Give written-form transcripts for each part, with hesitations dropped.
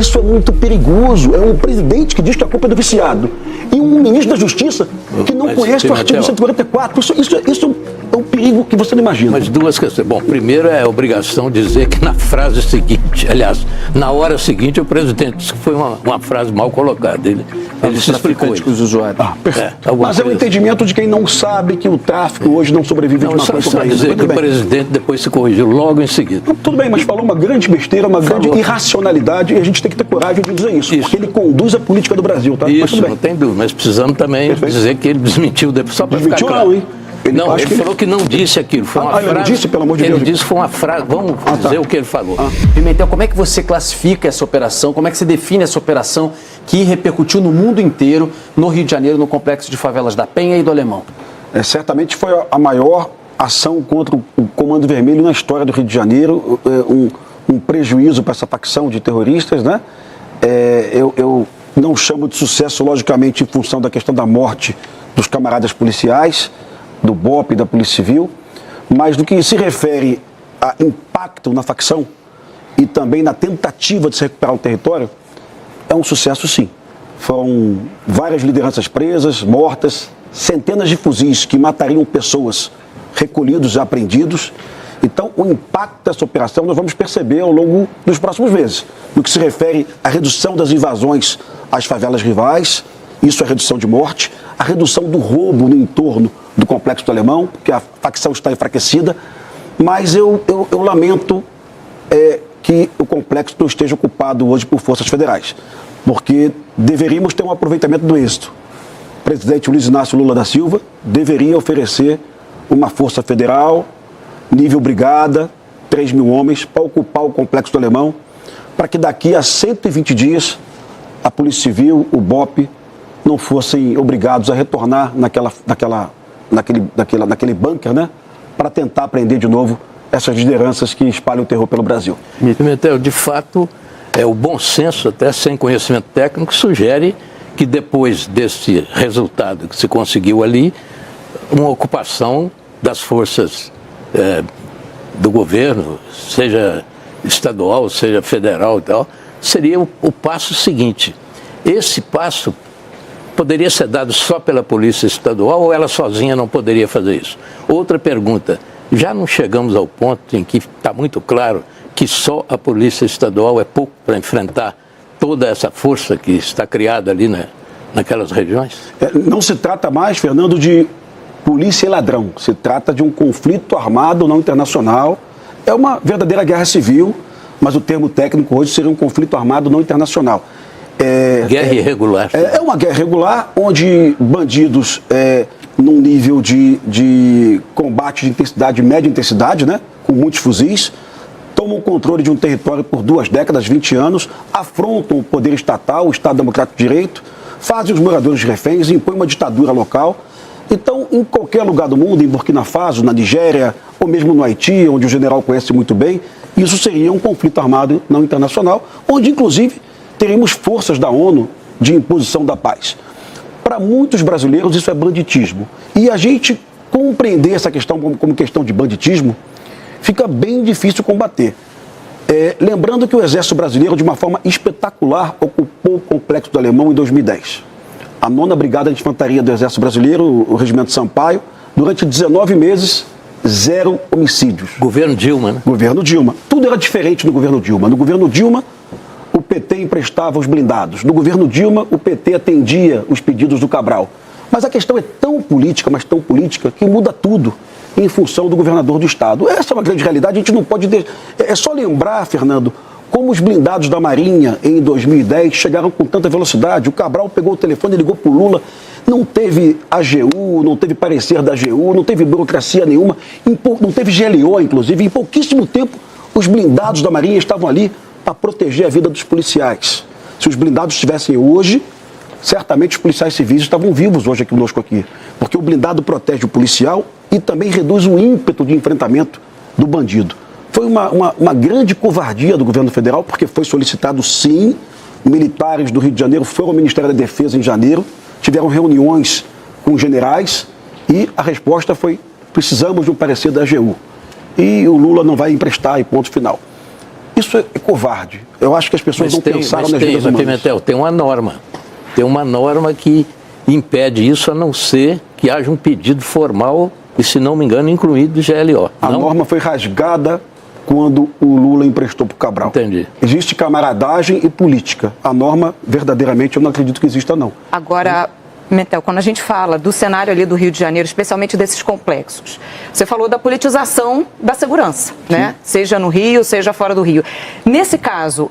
Isso é muito perigoso. É um presidente que diz que a culpa é do viciado. E um ministro da Justiça que não conhece o artigo 144. Isso é um perigo que você não imagina. Mas duas questões. Bom, primeiro é a obrigação de dizer que na frase seguinte, aliás, na hora seguinte, o presidente disse que foi uma frase mal colocada. Ele se explicou com os usuários. Mas é o entendimento de quem não sabe que o tráfico hoje não sobrevive de uma coisa para dizer que o presidente depois se corrigiu logo em seguida. Não, tudo bem, mas falou uma grande besteira, uma grande irracionalidade, e a gente tem que ter coragem de dizer isso. Porque ele conduz a política do Brasil, tá? Isso, não tem dúvida, mas precisamos também dizer que ele desmentiu depois, só para ficar claro. Não, hein? Ele falou que não disse aquilo, foi uma frase. Ele não disse, pelo amor de Deus. Ele disse que foi uma frase, vamos dizer o que ele falou. Pimentel, como é que você classifica essa operação, como é que você define essa operação que repercutiu no mundo inteiro, no Rio de Janeiro, no complexo de favelas da Penha e do Alemão? Certamente foi a maior ação contra o Comando Vermelho na história do Rio de Janeiro, um prejuízo para essa facção de terroristas, né? Eu não chamo de sucesso, logicamente, em função da questão da morte dos camaradas policiais, do BOP e da Polícia Civil, mas do que se refere a impacto na facção e também na tentativa de se recuperar o território, é um sucesso sim. Foram várias lideranças presas, mortas, centenas de fuzis que matariam pessoas recolhidos e apreendidos. Então, o impacto dessa operação nós vamos perceber ao longo dos próximos meses. No que se refere à redução das invasões às favelas rivais, isso é redução de morte, a redução do roubo no entorno do Complexo do Alemão, porque a facção está enfraquecida, mas eu lamento que o complexo não esteja ocupado hoje por forças federais, porque deveríamos ter um aproveitamento do êxito. O presidente Luiz Inácio Lula da Silva deveria oferecer uma força federal, nível brigada, 3 mil homens, para ocupar o Complexo do Alemão, para que daqui a 120 dias a Polícia Civil, o BOP, não fossem obrigados a retornar naquele bunker, né, para tentar prender de novo essas lideranças que espalham o terror pelo Brasil. Pimentel, de fato, o bom senso, até sem conhecimento técnico, sugere que depois desse resultado que se conseguiu ali, uma ocupação das forças do governo, seja estadual, seja federal e tal, seria o passo seguinte. Esse passo poderia ser dado só pela Polícia Estadual ou ela sozinha não poderia fazer isso? Outra pergunta, já não chegamos ao ponto em que está muito claro que só a Polícia Estadual é pouco para enfrentar toda essa força que está criada ali naquelas regiões? Não se trata mais, Fernando, de polícia e ladrão. Se trata de um conflito armado não internacional. É uma verdadeira guerra civil, mas o termo técnico hoje seria um conflito armado não internacional. Guerra irregular. É uma guerra irregular, onde bandidos, num nível de combate de intensidade, média intensidade, né, com muitos fuzis, tomam o controle de um território por 2 décadas, 20 anos, afrontam o poder estatal, o Estado Democrático de Direito, fazem os moradores de reféns, impõem uma ditadura local. Então, em qualquer lugar do mundo, em Burkina Faso, na Nigéria, ou mesmo no Haiti, onde o general conhece muito bem, isso seria um conflito armado não internacional, onde, inclusive, teríamos forças da ONU de imposição da paz. Para muitos brasileiros, isso é banditismo. E a gente compreender essa questão como questão de banditismo, fica bem difícil combater. Lembrando que o Exército Brasileiro, de uma forma espetacular, ocupou o Complexo do Alemão em 2010. A 9ª Brigada de Infantaria do Exército Brasileiro, o Regimento Sampaio, durante 19 meses, 0 homicídios. Governo Dilma, né? Governo Dilma. Tudo era diferente no governo Dilma. No governo Dilma, o PT emprestava os blindados. No governo Dilma, o PT atendia os pedidos do Cabral. Mas a questão é tão política, mas tão política, que muda tudo em função do governador do Estado. Essa é uma grande realidade, a gente não pode... É só lembrar, Fernando, como os blindados da Marinha, em 2010, chegaram com tanta velocidade. O Cabral pegou o telefone e ligou para o Lula. Não teve AGU, não teve parecer da AGU, não teve burocracia nenhuma, não teve GLO, inclusive. Em pouquíssimo tempo, os blindados da Marinha estavam ali para proteger a vida dos policiais. Se os blindados estivessem hoje, certamente os policiais civis estavam vivos hoje conosco aqui. Porque o blindado protege o policial e também reduz o ímpeto de enfrentamento do bandido. Foi uma grande covardia do governo federal, porque foi solicitado, sim, militares do Rio de Janeiro foram ao Ministério da Defesa em janeiro, tiveram reuniões com generais e a resposta foi: precisamos de um parecer da AGU. E o Lula não vai emprestar, e ponto final. Isso é covarde. Eu acho que as pessoas não pensaram nas vidas mas humanas. Pimentel, tem uma norma. Tem uma norma que impede isso, a não ser que haja um pedido formal, e, se não me engano, incluído do GLO. A norma foi rasgada quando o Lula emprestou para o Cabral. Entendi. Existe camaradagem e política. A norma, verdadeiramente, eu não acredito que exista, não. Agora, Pimentel, quando a gente fala do cenário ali do Rio de Janeiro, especialmente desses complexos, você falou da politização da segurança, né? Seja no Rio, seja fora do Rio. Nesse caso,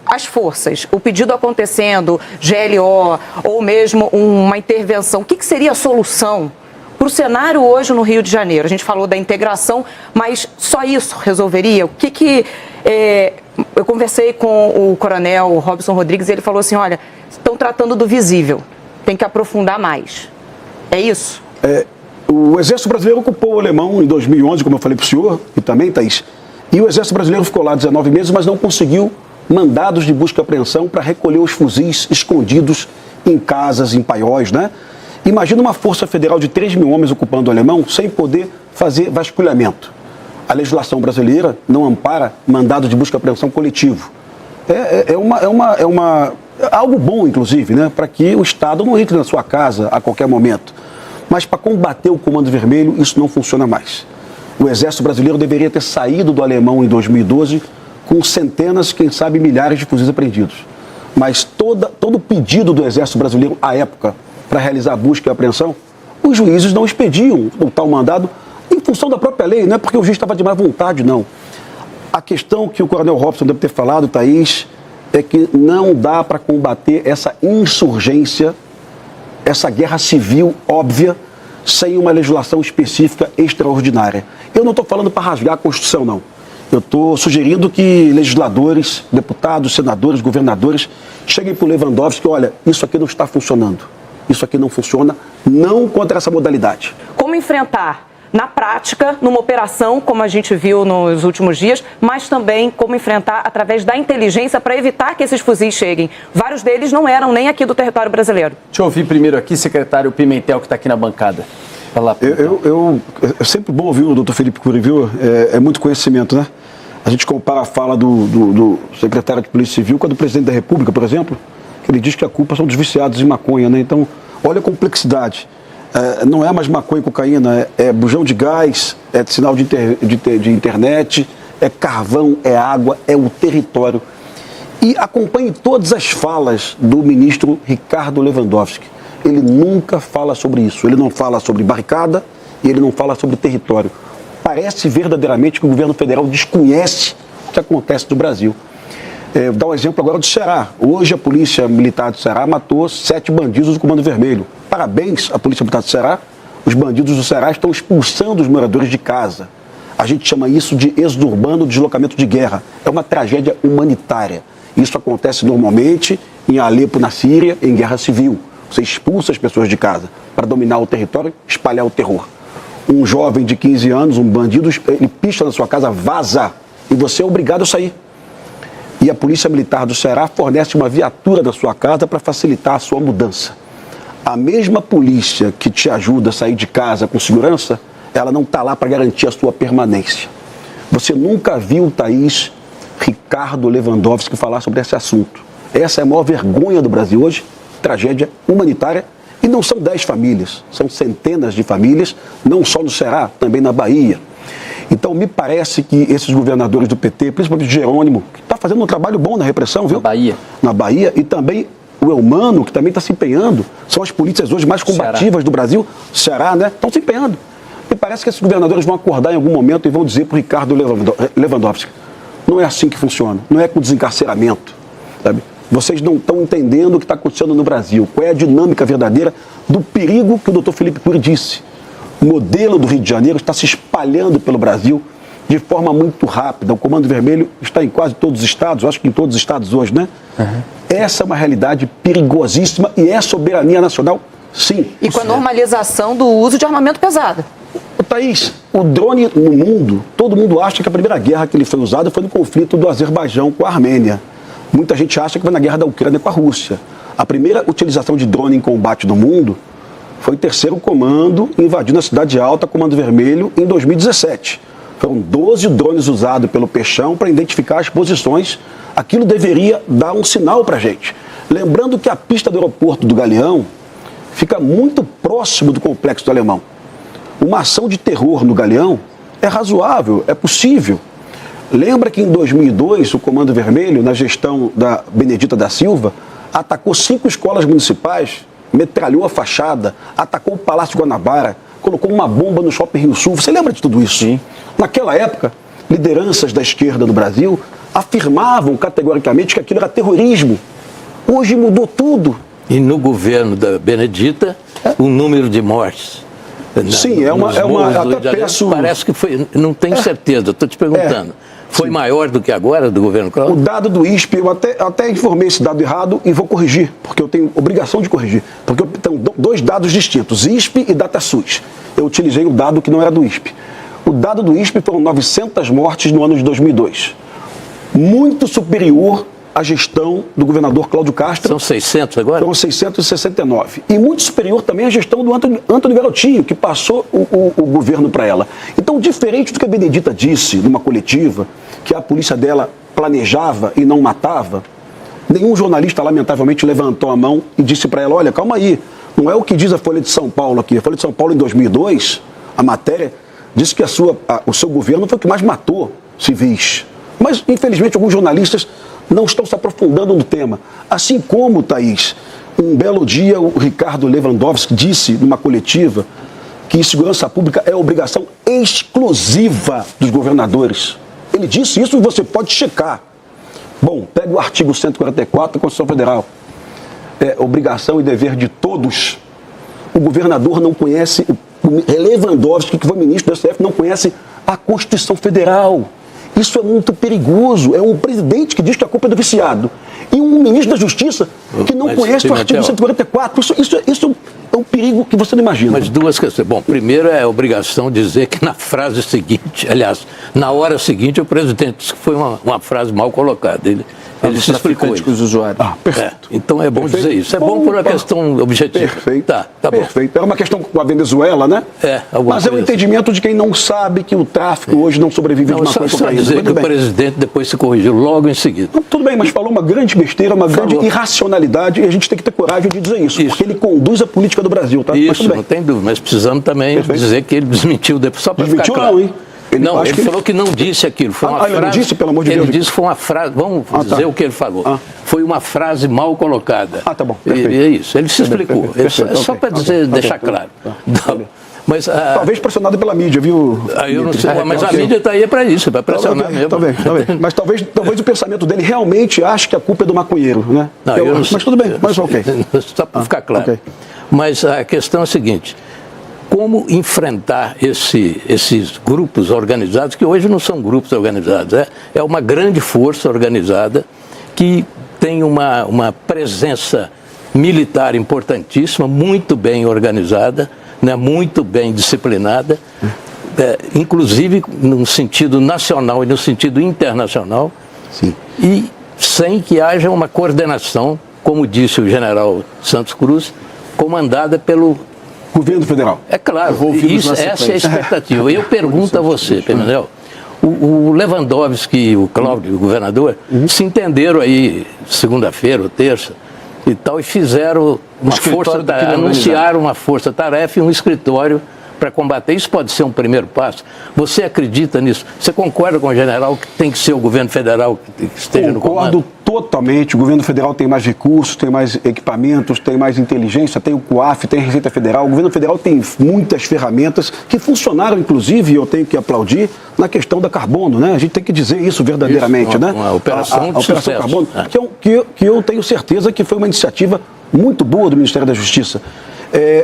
as forças, o pedido acontecendo, GLO, ou mesmo uma intervenção, o que seria a solução para o cenário hoje no Rio de Janeiro? A gente falou da integração, mas só isso resolveria? Eu conversei com o coronel Robson Rodrigues e ele falou assim, olha, estão tratando do visível, tem que aprofundar mais. É isso? O Exército Brasileiro ocupou o Alemão em 2011, como eu falei para o senhor, e também, Thaís, e o Exército Brasileiro ficou lá 19 meses, mas não conseguiu mandados de busca e apreensão para recolher os fuzis escondidos em casas, em paióis, né? Imagina uma força federal de 3 mil homens ocupando o Alemão sem poder fazer vasculhamento. A legislação brasileira não ampara mandado de busca e apreensão coletivo. É algo bom, inclusive, né, para que o Estado não entre na sua casa a qualquer momento. Mas para combater o Comando Vermelho, isso não funciona mais. O Exército Brasileiro deveria ter saído do Alemão em 2012 com centenas, quem sabe milhares de fuzis apreendidos. Mas todo o pedido do Exército Brasileiro à época para realizar a busca e a apreensão, os juízes não expediam o tal mandado em função da própria lei, não é porque o juiz estava de má vontade, não. A questão que o coronel Robson deve ter falado, Thaís, é que não dá para combater essa insurgência, essa guerra civil óbvia, sem uma legislação específica extraordinária. Eu não estou falando para rasgar a Constituição, não. Eu estou sugerindo que legisladores, deputados, senadores, governadores, cheguem para o Lewandowski e olha, isso aqui não está funcionando. Isso aqui não funciona, não contra essa modalidade. Como enfrentar na prática, numa operação, como a gente viu nos últimos dias, mas também como enfrentar através da inteligência para evitar que esses fuzis cheguem. Vários deles não eram nem aqui do território brasileiro. Deixa eu ouvir primeiro aqui, secretário Pimentel, que está aqui na bancada. Vai lá, é sempre bom ouvir o doutor Felipe Cury, viu? É muito conhecimento, né? A gente compara a fala do secretário de Polícia Civil com a do presidente da República, por exemplo, que ele diz que a culpa são dos viciados em maconha, né? Então, olha a complexidade. Não é mais maconha e cocaína, é bujão de gás, é sinal de internet, é carvão, é água, é o território. E acompanhe todas as falas do ministro Ricardo Lewandowski. Ele nunca fala sobre isso. Ele não fala sobre barricada e ele não fala sobre território. Parece verdadeiramente que o governo federal desconhece o que acontece no Brasil. Vou dar um exemplo agora do Ceará. Hoje a Polícia Militar do Ceará matou 7 bandidos do Comando Vermelho. Parabéns à Polícia Militar do Ceará. Os bandidos do Ceará estão expulsando os moradores de casa. A gente chama isso de êxodo urbano, deslocamento de guerra. É uma tragédia humanitária. Isso acontece normalmente em Alepo, na Síria, em guerra civil. Você expulsa as pessoas de casa para dominar o território e espalhar o terror. Um jovem de 15 anos, um bandido, ele picha na sua casa, vaza, e você é obrigado a sair. E a Polícia Militar do Ceará fornece uma viatura da sua casa para facilitar a sua mudança. A mesma polícia que te ajuda a sair de casa com segurança, ela não está lá para garantir a sua permanência. Você nunca viu, Thaís, Ricardo Lewandowski falar sobre esse assunto. Essa é a maior vergonha do Brasil hoje, tragédia humanitária, e não são 10 famílias, são centenas de famílias, não só no Ceará, também na Bahia. Então, me parece que esses governadores do PT, principalmente Jerônimo, que está fazendo um trabalho bom na repressão, viu? Na Bahia, e também o Eumano, que também está se empenhando, são as polícias hoje mais combativas do Brasil, Ceará, né? Estão se empenhando. Me parece que esses governadores vão acordar em algum momento e vão dizer para o Ricardo Lewandowski, não é assim que funciona, não é com desencarceramento, sabe? Vocês não estão entendendo o que está acontecendo no Brasil, qual é a dinâmica verdadeira do perigo que o doutor Felipe Cury disse. O modelo do Rio de Janeiro está se espalhando pelo Brasil de forma muito rápida. O Comando Vermelho está em quase todos os estados, acho que em todos os estados hoje, né? Uhum. Essa é uma realidade perigosíssima e é soberania nacional, sim. E com a normalização do uso de armamento pesado. Thaís, o drone no mundo, todo mundo acha que a primeira guerra que ele foi usado foi no conflito do Azerbaijão com a Armênia. Muita gente acha que foi na guerra da Ucrânia com a Rússia. A primeira utilização de drone em combate no mundo foi o 3º Comando invadindo a Cidade Alta, Comando Vermelho, em 2017. Foram 12 drones usados pelo Peixão para identificar as posições. Aquilo deveria dar um sinal para a gente. Lembrando que a pista do aeroporto do Galeão fica muito próximo do Complexo do Alemão. Uma ação de terror no Galeão é razoável, é possível. Lembra que em 2002 o Comando Vermelho, na gestão da Benedita da Silva, atacou 5 escolas municipais, metralhou a fachada, atacou o Palácio Guanabara, colocou uma bomba no Shopping Rio Sul. Você lembra de tudo isso? Sim. Naquela época, lideranças da esquerda no Brasil afirmavam categoricamente que aquilo era terrorismo. Hoje mudou tudo. E no governo da Benedita, o número de mortes. Sim, até peço... Parece que foi, não tenho certeza, estou te perguntando. Foi sim. Maior do que agora, do governo Cláudio? O dado do ISP, eu até informei esse dado errado e vou corrigir, porque eu tenho obrigação de corrigir. Porque eu tenho 2 dados distintos, ISP e DataSUS. Eu utilizei o dado que não era do ISP. O dado do ISP foram 900 mortes no ano de 2002. Muito superior à gestão do governador Cláudio Castro. São 600 agora? Foram 669. E muito superior também à gestão do Antônio Garotinho, que passou o governo para ela. Então, diferente do que a Benedita disse numa coletiva, que a polícia dela planejava e não matava, nenhum jornalista, lamentavelmente, levantou a mão e disse para ela, olha, calma aí, não é o que diz a Folha de São Paulo aqui. A Folha de São Paulo, em 2002, a matéria disse que o seu governo foi o que mais matou civis. Mas, infelizmente, alguns jornalistas não estão se aprofundando no tema. Assim como, Thaís, um belo dia o Ricardo Lewandowski disse numa coletiva que segurança pública é obrigação exclusiva dos governadores. Ele disse isso e você pode checar. Bom, pega o artigo 144 da Constituição Federal. É obrigação e dever de todos. O governador não conhece, o Lewandowski, que foi ministro do STF, não conhece a Constituição Federal. Isso é muito perigoso. É um presidente que diz que a culpa é do viciado. E um ministro da Justiça que não conhece o artigo 144. Isso é um perigo que você não imagina. Mas 2 questões. Bom, primeiro é a obrigação dizer que na frase seguinte, aliás, na hora seguinte, o presidente disse que foi uma frase mal colocada. Ele se explicou isso. Os usuários. Perfeito. Então é bom dizer isso. É bom por uma questão objetiva. Perfeito. Tá bom. Perfeito. Era uma questão com a Venezuela, né? Mas é o entendimento de quem não sabe que o tráfico hoje não sobrevive de maconha e cocaína. Dizer que o presidente depois se corrigiu logo em seguida. Não, tudo bem, mas falou uma grande besteira, uma grande irracionalidade, e a gente tem que ter coragem de dizer isso. Porque ele conduz a política do Brasil, tá? Isso, não tem dúvida. Mas precisamos também dizer que ele desmentiu depois, só para ficar claro. Não, hein? Ele falou que não disse aquilo. Foi uma frase, ele não disse, pelo amor de Deus. Ele disse que foi uma frase, vamos dizer o que ele falou. Foi uma frase mal colocada. Tá bom. E é isso, ele se explicou. É só para deixar claro. Mas, talvez pressionado pela mídia, viu? Eu não sei, mas a mídia está aí para isso, para pressionar mesmo. Tá bem. Mas talvez o pensamento dele realmente ache que a culpa é do maconheiro, né? Não, mas tudo bem, mas ok. Só para ficar claro. Mas a questão é a seguinte: como enfrentar esses grupos organizados, que hoje não são grupos organizados, é uma grande força organizada que tem uma presença militar importantíssima, muito bem organizada, né, muito bem disciplinada, inclusive no sentido nacional e no sentido internacional. Sim. E sem que haja uma coordenação, como disse o general Santos Cruz, comandada pelo governo federal. É claro, essa é a expectativa. Eu pergunto a você, Pimentel, o Lewandowski e o Cláudio, o governador, se entenderam aí segunda-feira ou terça e tal, e fizeram anunciaram uma força-tarefa e um escritório para combater. Isso pode ser um primeiro passo. Você acredita nisso? Você concorda com o general que tem que ser o governo federal que esteja no comando? Concordo totalmente. O governo federal tem mais recursos, tem mais equipamentos, tem mais inteligência, tem o COAF, tem a Receita Federal. O governo federal tem muitas ferramentas que funcionaram, inclusive, e eu tenho que aplaudir, na questão da carbono, né? A gente tem que dizer isso verdadeiramente, né? Uma operação de Operação Carbono, que eu tenho certeza que foi uma iniciativa muito boa do Ministério da Justiça.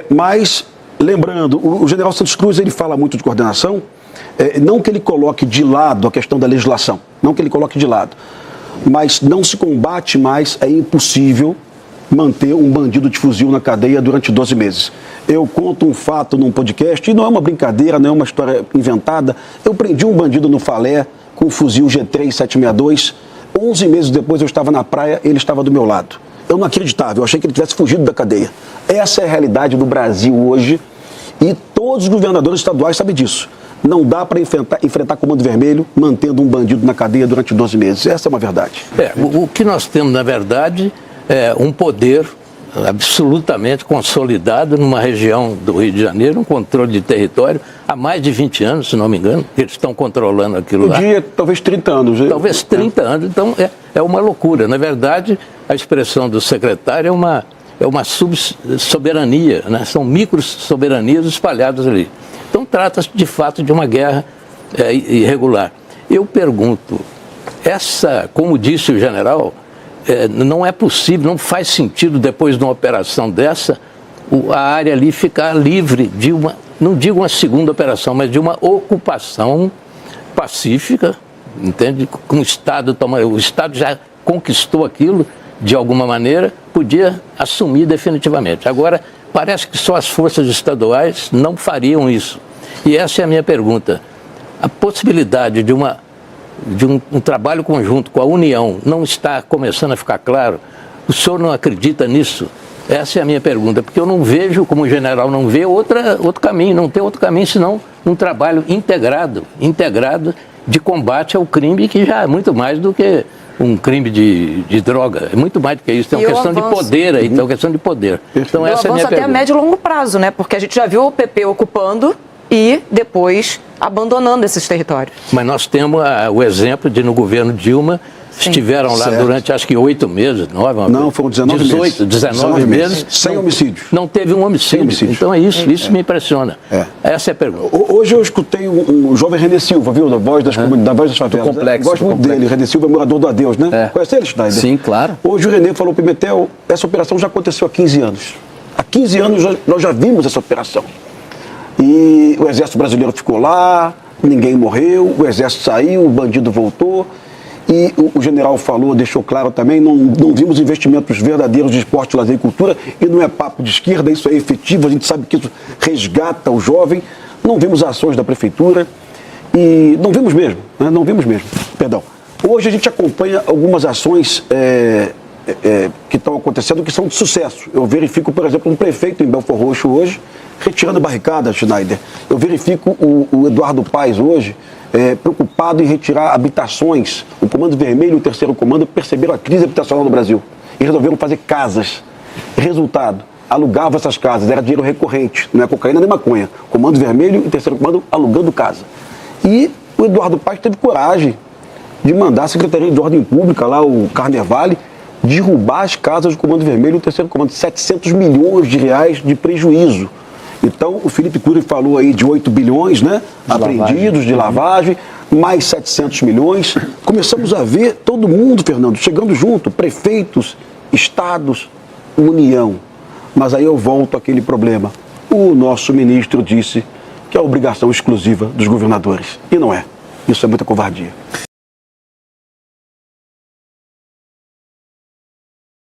Mas, lembrando, o general Santos Cruz, ele fala muito de coordenação, não que ele coloque de lado a questão da legislação, não que ele coloque de lado, mas não se combate mais, é impossível manter um bandido de fuzil na cadeia durante 12 meses. Eu conto um fato num podcast, e não é uma brincadeira, não é uma história inventada. Eu prendi um bandido no Falé com um fuzil G3 762, 11 meses depois eu estava na praia, ele estava do meu lado. Eu não acreditava, eu achei que ele tivesse fugido da cadeia. Essa é a realidade do Brasil hoje e todos os governadores estaduais sabem disso. Não dá para enfrentar Comando Vermelho mantendo um bandido na cadeia durante 12 meses. Essa é uma verdade. O que nós temos, na verdade, é um poder absolutamente consolidado numa região do Rio de Janeiro, um controle de território há mais de 20 anos, se não me engano, eles estão controlando aquilo lá. Talvez 30 anos. Talvez 30 anos, então é uma loucura. Na verdade, a expressão do secretário é uma subsoberania, né? São micro-soberanias espalhadas ali. Então trata-se de fato de uma guerra irregular. Eu pergunto, como disse o general, não é possível, não faz sentido depois de uma operação dessa, a área ali ficar livre de não digo uma segunda operação, mas de uma ocupação pacífica, entende? Com o Estado já conquistou aquilo de alguma maneira, podia assumir definitivamente. Agora, parece que só as forças estaduais não fariam isso. E essa é a minha pergunta. A possibilidade de um trabalho conjunto com a União não está começando a ficar claro? O senhor não acredita nisso? Essa é a minha pergunta, porque eu não vejo, como o general não vê, outro caminho, não tem outro caminho senão um trabalho integrado de combate ao crime, que já é muito mais do que um crime de droga, é muito mais do que isso, tem uma questão de poder aí, tem uma questão de poder. Então essa é a minha pergunta. Até a médio e longo prazo, né? Porque a gente já viu o PP ocupando e depois abandonando esses territórios. Mas nós temos o exemplo de, no governo Dilma, estiveram lá durante, acho que 8 meses, 9, não, foram 19 meses. Sem homicídios. Não teve um homicídio. Então é isso, isso me impressiona. Essa é a pergunta. Hoje eu escutei um jovem René Silva, viu? Da Voz das Favelas. Complexo. Gosto muito dele. René Silva é morador do Adeus, né? Conhece ele, Schneider? Sim, claro. Hoje o René falou para o Pimentel, essa operação já aconteceu há 15 anos. Há 15 anos nós já vimos essa operação. E o Exército Brasileiro ficou lá, ninguém morreu, o Exército saiu, o bandido voltou. E o general falou, deixou claro também, não vimos investimentos verdadeiros de esporte, lazer e cultura, e não é papo de esquerda, isso é efetivo, a gente sabe que isso resgata o jovem. Não vimos ações da prefeitura e não vimos mesmo, né? Não vimos mesmo, perdão. Hoje a gente acompanha algumas ações que estão acontecendo que são de sucesso. Eu verifico, por exemplo, um prefeito em Belford Roxo hoje retirando barricadas, Schneider. Eu verifico o Eduardo Paes hoje preocupado em retirar habitações. O Comando Vermelho e o Terceiro Comando perceberam a crise habitacional no Brasil e resolveram fazer casas. Resultado, alugavam essas casas, era dinheiro recorrente, não é cocaína nem maconha. Comando Vermelho e Terceiro Comando alugando casa. E o Eduardo Paes teve coragem de mandar a Secretaria de Ordem Pública, lá o Carnevale, derrubar as casas do Comando Vermelho e o Terceiro Comando. 700 milhões de reais de prejuízo. Então, o Felipe Cury falou aí de 8 bilhões, né? Apreendidos de lavagem, mais 700 milhões. Começamos a ver todo mundo, Fernando, chegando junto, prefeitos, estados, União. Mas aí eu volto àquele problema. O nosso ministro disse que é obrigação exclusiva dos governadores. E não é. Isso é muita covardia.